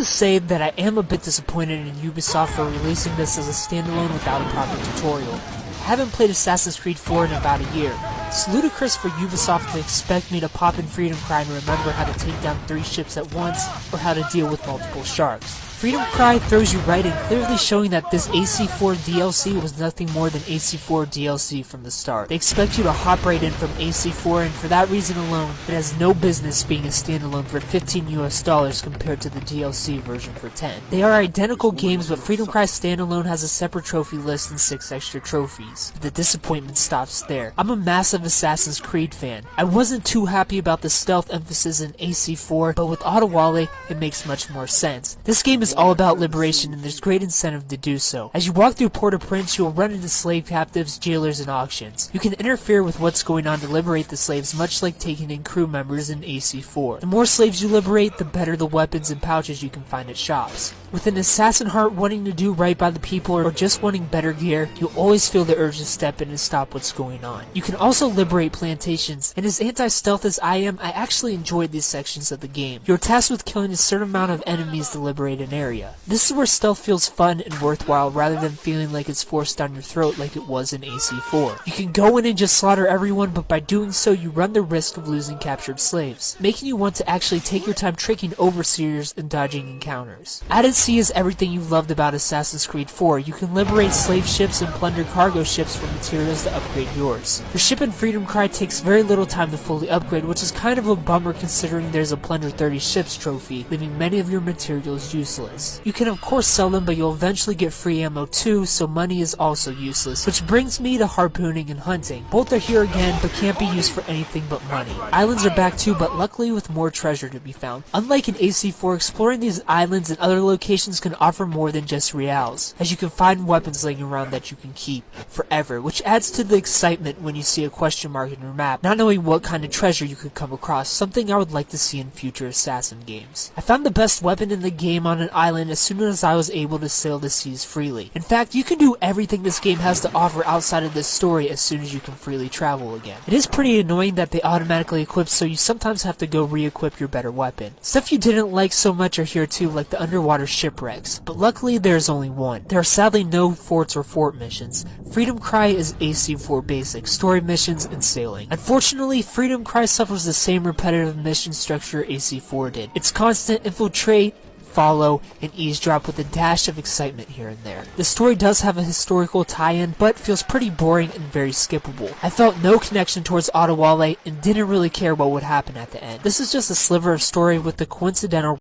to say that I am a bit disappointed in Ubisoft for releasing this as a standalone without a proper tutorial. I haven't played Assassin's Creed 4 in about a year. It's ludicrous for Ubisoft to expect me to pop in Freedom Cry and remember how to take down 3 ships at once, or how to deal with multiple sharks. Freedom Cry throws you right in, clearly showing that this AC4 DLC was nothing more than AC4 DLC from the start. They expect you to hop right in from AC4, and for that reason alone, it has no business being a standalone for $15 US compared to the DLC version for 10. They are identical games, but Freedom Cry standalone has a separate trophy list and 6 extra trophies. But the disappointment stops there. I'm a massive Assassin's Creed fan. I wasn't too happy about the stealth emphasis in AC4, but with Adewale, it makes much more sense. This game is all about liberation, and there's great incentive to do so. As you walk through Port-au-Prince, you will run into slave captives, jailers, and auctions. You can interfere with what's going on to liberate the slaves, much like taking in crew members in AC4. The more slaves you liberate, the better the weapons and pouches you can find at shops. With an assassin heart wanting to do right by the people or just wanting better gear, you'll always feel the urge to step in and stop what's going on. You can also liberate plantations, and as anti-stealth as I am, I actually enjoyed these sections of the game. You're tasked with killing a certain amount of enemies to liberate an area. This is where stealth feels fun and worthwhile rather than feeling like it's forced down your throat like it was in AC4. You can go in and just slaughter everyone, but by doing so you run the risk of losing captured slaves, making you want to actually take your time tricking overseers and dodging encounters. Added C is everything you've loved about Assassin's Creed 4. You can liberate slave ships and plunder cargo ships for materials to upgrade yours. Your ship in Freedom Cry takes very little time to fully upgrade, which is kind of a bummer considering there's a plunder 30 ships trophy, leaving many of your materials useless. You can of course sell them, but you'll eventually get free ammo too, so money is also useless, which brings me to harpooning and hunting. Both are here again, but can't be used for anything but money. Islands are back too, but luckily with more treasure to be found. Unlike in AC4, exploring these islands and other locations can offer more than just reals, as you can find weapons laying around that you can keep forever, which adds to the excitement when you see a question mark in your map, not knowing what kind of treasure you could come across, something I would like to see in future Assassin games. I found the best weapon in the game on an island as soon as I was able to sail the seas freely. In fact, you can do everything this game has to offer outside of this story as soon as you can freely travel again. It is pretty annoying that they automatically equip, so you sometimes have to go re-equip your better weapon. Stuff you didn't like so much are here too, like the underwater shipwrecks, but luckily there's only one. There are sadly no forts or fort missions. Freedom Cry is AC4 basic, story missions, and sailing. Unfortunately, Freedom Cry suffers the same repetitive mission structure AC4 did. It's constant infiltrate, follow, and eavesdrop with a dash of excitement here and there. The story does have a historical tie-in, but feels pretty boring and very skippable. I felt no connection towards Adewale and didn't really care what would happen at the end. This is just a sliver of story with the coincidental